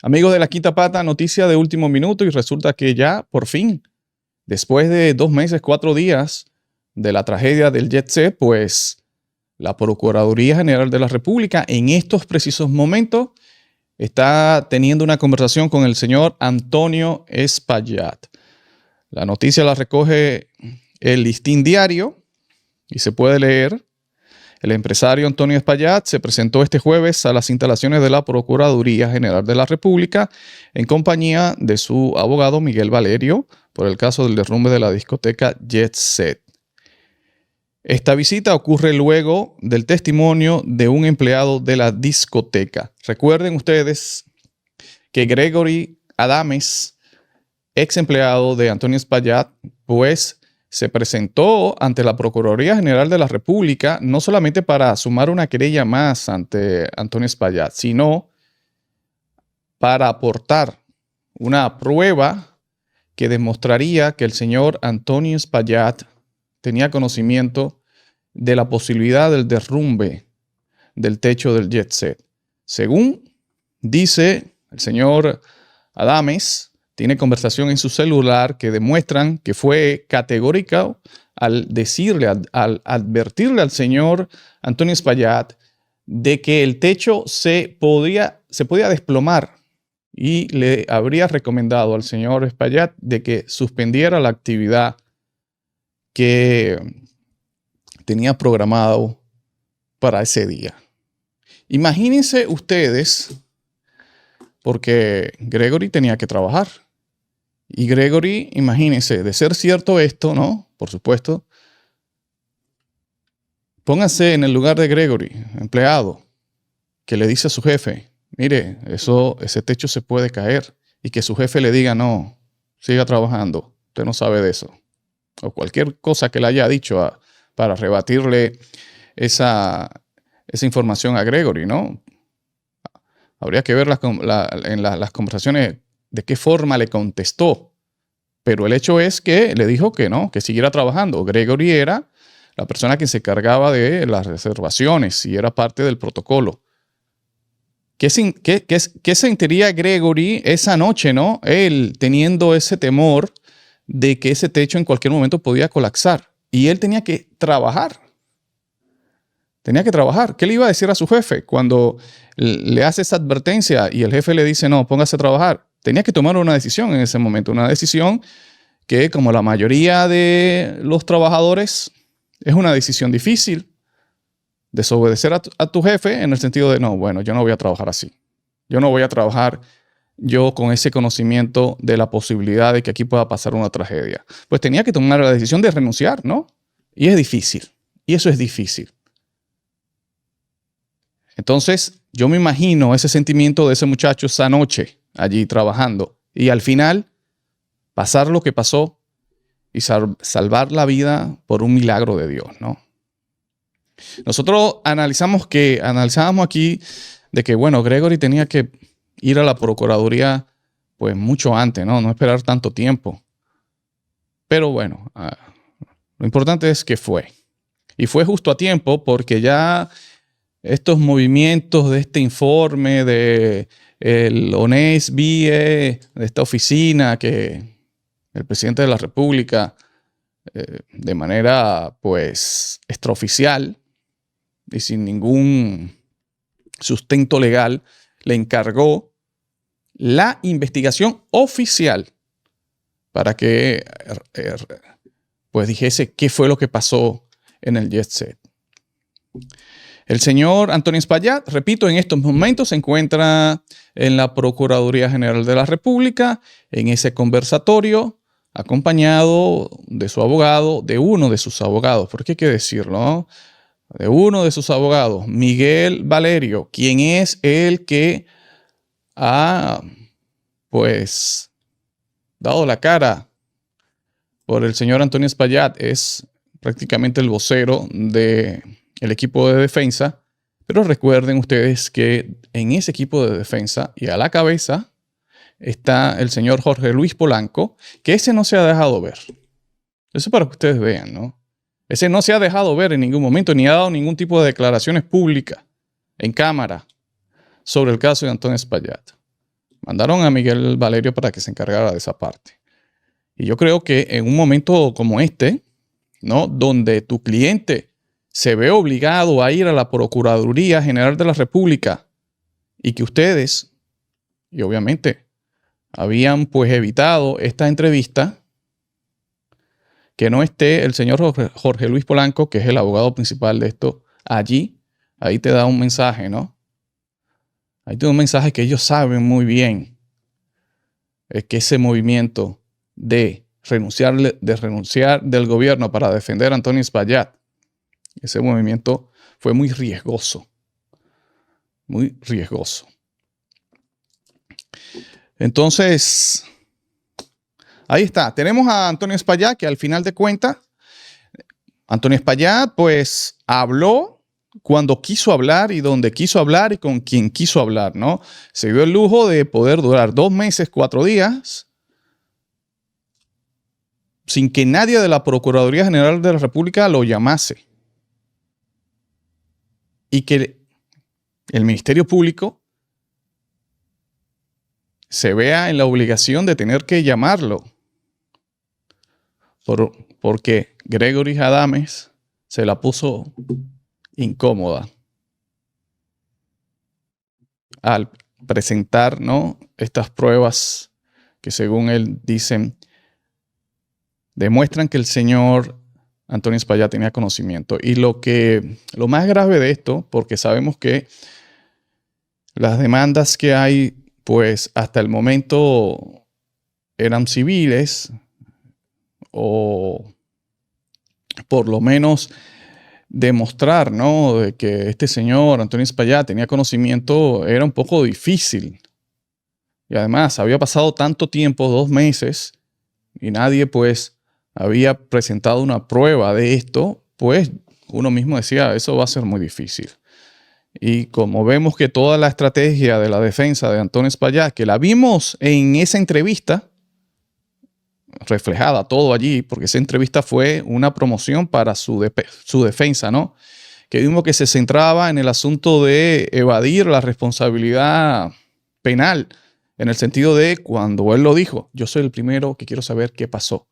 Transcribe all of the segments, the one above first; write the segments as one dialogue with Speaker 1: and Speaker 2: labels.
Speaker 1: Amigos de La Quinta Pata, noticia de último minuto y resulta que ya, por fin, después de 2 meses, 4 días de la tragedia del Jet Set, pues la Procuraduría General de la República en estos precisos momentos está teniendo una conversación con el señor Antonio Espaillat. La noticia la recoge el Listín Diario y se puede leer. El empresario Antonio Espaillat se presentó este jueves a las instalaciones de la Procuraduría General de la República en compañía de su abogado Miguel Valerio por el caso del derrumbe de la discoteca Jet Set. Esta visita ocurre luego del testimonio de un empleado de la discoteca. Recuerden ustedes que Gregory Adames, ex empleado de Antonio Espaillat, pues se presentó ante la Procuraduría General de la República no solamente para sumar una querella más ante Antonio Espaillat, sino para aportar una prueba que demostraría que el señor Antonio Espaillat tenía conocimiento de la posibilidad del derrumbe del techo del Jet Set. Según dice el señor Adames, tiene conversación en su celular que demuestran que fue categórica al decirle, al advertirle al señor Antonio Espaillat de que el techo se podía desplomar y le habría recomendado al señor Espaillat de que suspendiera la actividad que tenía programado para ese día. Imagínense ustedes, porque Gregory tenía que trabajar. Y Gregory, imagínense, de ser cierto esto, ¿no? Por supuesto. Póngase en el lugar de Gregory, empleado, que le dice a su jefe, mire, ese techo se puede caer. Y que su jefe le diga, no, siga trabajando, usted no sabe de eso. O cualquier cosa que le haya dicho para rebatirle esa información a Gregory, ¿no? Habría que ver en las conversaciones de qué forma le contestó. Pero el hecho es que le dijo que no, que siguiera trabajando. Gregory era la persona que se encargaba de las reservaciones y era parte del protocolo. ¿Qué sentiría Gregory esa noche, no? Él teniendo ese temor de que ese techo en cualquier momento podía colapsar. Y él tenía que trabajar. Tenía que trabajar. ¿Qué le iba a decir a su jefe cuando le hace esa advertencia y el jefe le dice, no, póngase a trabajar? Tenía que tomar una decisión en ese momento. Una decisión que, como la mayoría de los trabajadores, es una decisión difícil. Desobedecer a tu jefe en el sentido de, no, bueno, yo no voy a trabajar así. Yo no voy a trabajar yo con ese conocimiento de la posibilidad de que aquí pueda pasar una tragedia. Pues tenía que tomar la decisión de renunciar, ¿no? Y es difícil. Y eso es difícil. Entonces, yo me imagino ese sentimiento de ese muchacho esa noche allí trabajando y al final pasar lo que pasó y salvar la vida por un milagro de Dios, ¿no? Nosotros analizábamos aquí de que, bueno, Gregory tenía que ir a la Procuraduría pues mucho antes, ¿no? No esperar tanto tiempo. Pero bueno, lo importante es que fue. Y fue justo a tiempo porque ya estos movimientos de este informe de el ONESBIE, de esta oficina que el presidente de la República, de manera pues extraoficial y sin ningún sustento legal, le encargó la investigación oficial para que pues dijese qué fue lo que pasó en el Jet Set. El señor Antonio Espaillat, repito, en estos momentos se encuentra en la Procuraduría General de la República, en ese conversatorio, acompañado de su abogado, de uno de sus abogados, porque hay que decirlo, ¿no? De uno de sus abogados, Miguel Valerio, quien es el que ha, pues, dado la cara por el señor Antonio Espaillat, es prácticamente el vocero del equipo de defensa, pero recuerden ustedes que en ese equipo de defensa y a la cabeza está el señor Jorge Luis Polanco, que ese no se ha dejado ver. Eso para que ustedes vean, ¿no? Ese no se ha dejado ver en ningún momento, ni ha dado ningún tipo de declaraciones públicas en cámara sobre el caso de Antonio Espaillat. Mandaron a Miguel Valerio para que se encargara de esa parte. Y yo creo que en un momento como este, ¿no? Donde tu cliente se ve obligado a ir a la Procuraduría General de la República y que ustedes, y obviamente, habían pues evitado esta entrevista, que no esté el señor Jorge Luis Polanco, que es el abogado principal de esto, allí, ahí te da un mensaje, ¿no? Ahí te da un mensaje que ellos saben muy bien, es que ese movimiento de renunciar del gobierno para defender a Antonio Espaillat, ese movimiento fue muy riesgoso. Muy riesgoso. Entonces, ahí está. Tenemos a Antonio Espaillat, que al final de cuentas, Antonio Espaillat pues habló cuando quiso hablar y donde quiso hablar y con quien quiso hablar, ¿no? Se dio el lujo de poder durar 2 meses, 4 días sin que nadie de la Procuraduría General de la República lo llamase. Y que el Ministerio Público se vea en la obligación de tener que llamarlo. Porque Gregory Adames se la puso incómoda al presentar, ¿no?, estas pruebas que según él dicen demuestran que el señor Antonio Espaillat tenía conocimiento. Y lo más grave de esto, porque sabemos que las demandas que hay, pues hasta el momento eran civiles, o por lo menos demostrar, ¿no?, de que este señor Antonio Espaillat tenía conocimiento era un poco difícil. Y además había pasado tanto tiempo, 2 meses, y nadie pues había presentado una prueba de esto, pues uno mismo decía, eso va a ser muy difícil. Y como vemos que toda la estrategia de la defensa de Antonio Espaillat, que la vimos en esa entrevista, reflejada todo allí, porque esa entrevista fue una promoción para su defensa, ¿no? Que vimos que se centraba en el asunto de evadir la responsabilidad penal, en el sentido de cuando él lo dijo, yo soy el primero que quiero saber qué pasó.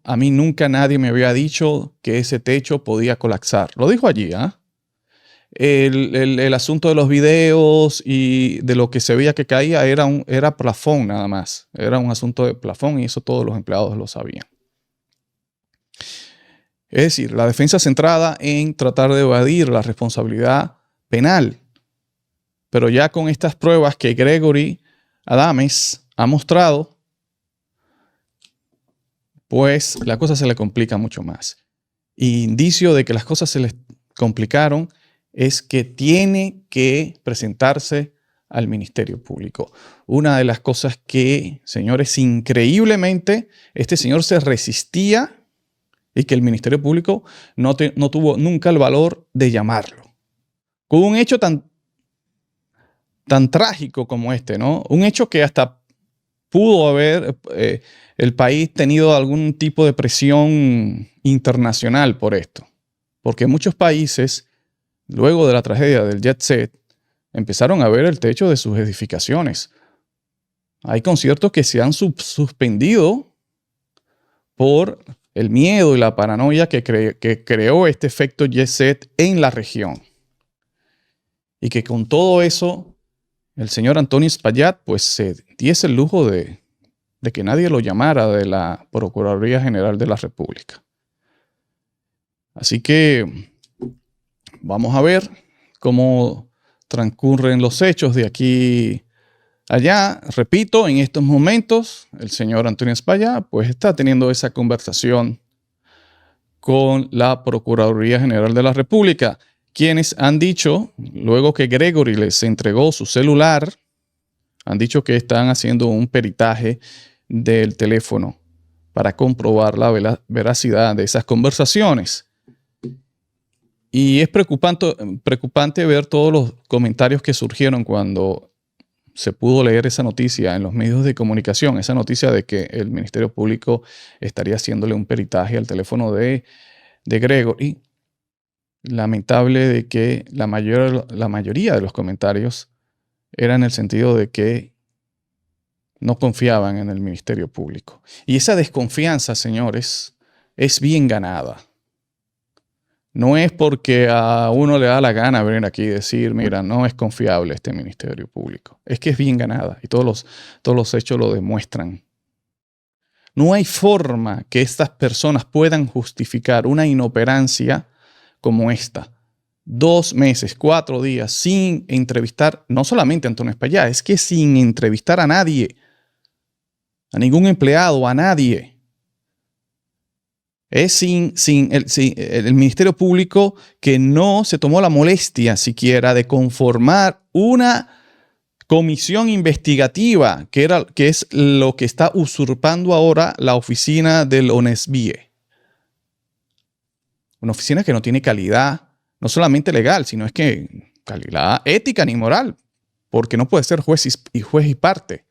Speaker 1: A mí nunca nadie me había dicho que ese techo podía colapsar. Lo dijo allí, ¿ah? El asunto de los videos y de lo que se veía que caía era plafón nada más. Era un asunto de plafón y eso todos los empleados lo sabían. Es decir, la defensa centrada en tratar de evadir la responsabilidad penal. Pero ya con estas pruebas que Gregory Adames ha mostrado, pues la cosa se le complica mucho más. Indicio de que las cosas se les complicaron es que tiene que presentarse al Ministerio Público. Una de las cosas que, señores, increíblemente, este señor se resistía y que el Ministerio Público no tuvo nunca el valor de llamarlo. Con un hecho tan trágico como este, ¿no? Un hecho que hasta pudo haber el país tenido algún tipo de presión internacional por esto. Porque muchos países, luego de la tragedia del Jet Set, empezaron a ver el techo de sus edificaciones. Hay conciertos que se han suspendido por el miedo y la paranoia que creó este efecto Jet Set en la región. Y que con todo eso, el señor Antonio Espaillat pues se diese el lujo de que nadie lo llamara de la Procuraduría General de la República. Así que vamos a ver cómo transcurren los hechos de aquí a allá. Repito, en estos momentos el señor Antonio Espaillat pues está teniendo esa conversación con la Procuraduría General de la República, quienes han dicho, luego que Gregory les entregó su celular, han dicho que están haciendo un peritaje del teléfono para comprobar la veracidad de esas conversaciones. Y es preocupante ver todos los comentarios que surgieron cuando se pudo leer esa noticia en los medios de comunicación, esa noticia de que el Ministerio Público estaría haciéndole un peritaje al teléfono de Gregory. Lamentable de que la mayoría de los comentarios era en el sentido de que no confiaban en el Ministerio Público. Y esa desconfianza, señores, es bien ganada. No es porque a uno le da la gana venir aquí y decir, mira, no es confiable este Ministerio Público. Es que es bien ganada y todos los hechos lo demuestran. No hay forma que estas personas puedan justificar una inoperancia como esta. 2 meses, 4 días sin entrevistar, no solamente a Antonio Espaillat, es que sin entrevistar a nadie, a ningún empleado, a nadie. Es sin el Ministerio Público que no se tomó la molestia siquiera de conformar una comisión investigativa, que es lo que está usurpando ahora la oficina del ONESBIE. Una oficina que no tiene calidad, no solamente legal, sino es que calidad ética ni moral, porque no puede ser juez y parte.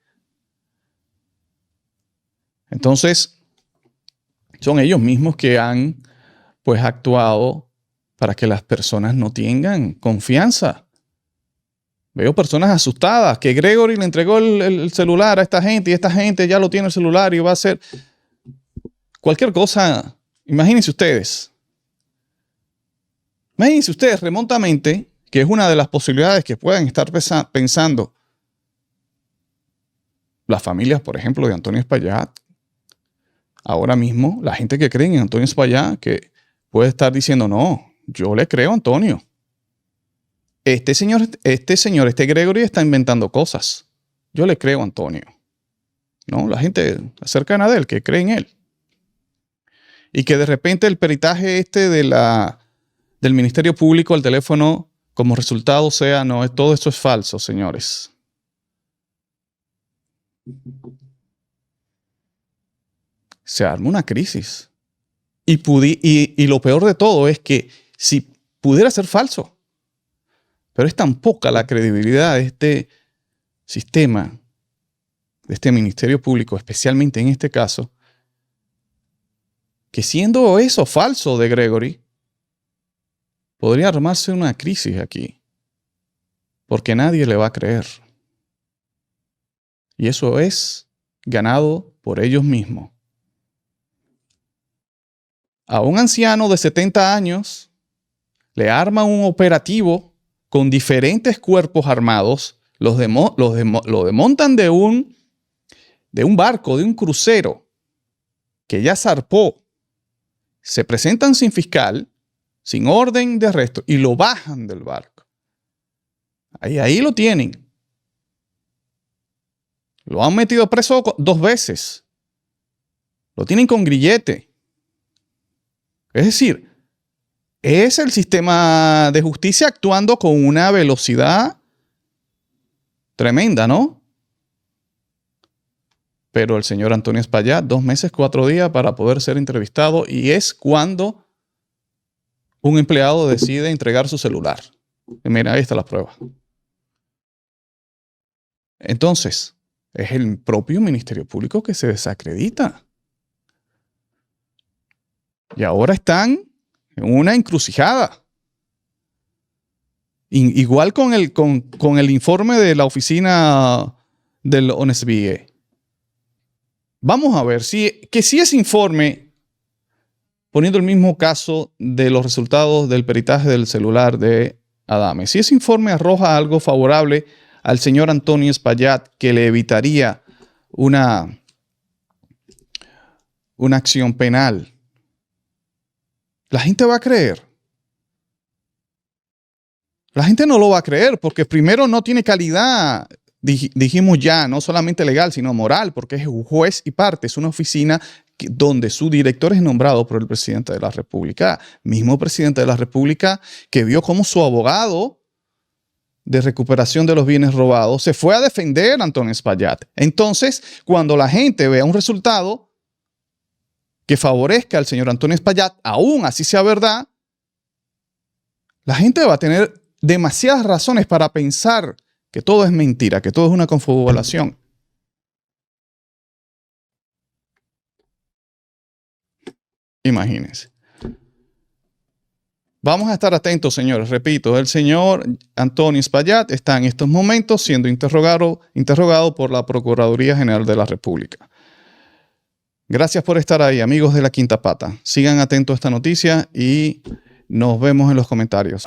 Speaker 1: Entonces, son ellos mismos que han pues actuado para que las personas no tengan confianza. Veo personas asustadas que Gregory le entregó el celular a esta gente y esta gente ya lo tiene el celular y va a hacer cualquier cosa. Imagínense ustedes remotamente, que es una de las posibilidades que pueden estar pensando las familias, por ejemplo, de Antonio Espaillat. Ahora mismo, la gente que cree en Antonio Espaillat, que puede estar diciendo, no, yo le creo a Antonio. Este Gregory está inventando cosas. Yo le creo a Antonio. ¿No? La gente cercana de él que cree en él. Y que de repente el peritaje del Ministerio Público al teléfono como resultado sea, no, todo esto es falso, señores. Se arma una crisis. Y lo peor de todo es que si pudiera ser falso, pero es tan poca la credibilidad de este sistema, de este Ministerio Público, especialmente en este caso, que siendo eso falso de Gregory, podría armarse una crisis aquí, porque nadie le va a creer. Y eso es ganado por ellos mismos. A un anciano de 70 años le arman un operativo con diferentes cuerpos armados, lo desmontan de un barco, de un crucero que ya zarpó, se presentan sin fiscal, sin orden de arresto y lo bajan del barco. Ahí lo tienen. Lo han metido preso 2 veces. Lo tienen con grillete. Es decir, es el sistema de justicia actuando con una velocidad tremenda, ¿no? Pero el señor Antonio Espaillat, 2 meses, 4 días para poder ser entrevistado, y es cuando un empleado decide entregar su celular. Y mira, ahí está la prueba. Entonces, es el propio Ministerio Público que se desacredita. Y ahora están en una encrucijada. Igual con el informe de la oficina del ONESBIE. Vamos a ver si ese informe, poniendo el mismo caso de los resultados del peritaje del celular de Adame, si ese informe arroja algo favorable al señor Antonio Espaillat que le evitaría una acción penal, la gente va a creer. La gente no lo va a creer porque primero no tiene calidad, dijimos ya, no solamente legal, sino moral, porque es un juez y parte, es una oficina donde su director es nombrado por el presidente de la República, mismo presidente de la República que vio cómo su abogado de recuperación de los bienes robados se fue a defender a Antonio Espaillat. Entonces, cuando la gente vea un resultado que favorezca al señor Antonio Espaillat, aún así sea verdad, la gente va a tener demasiadas razones para pensar que todo es mentira, que todo es una confabulación. Imagínense. Vamos a estar atentos, señores. Repito, el señor Antonio Espaillat está en estos momentos siendo interrogado por la Procuraduría General de la República. Gracias por estar ahí, amigos de La Quinta Pata. Sigan atentos a esta noticia y nos vemos en los comentarios.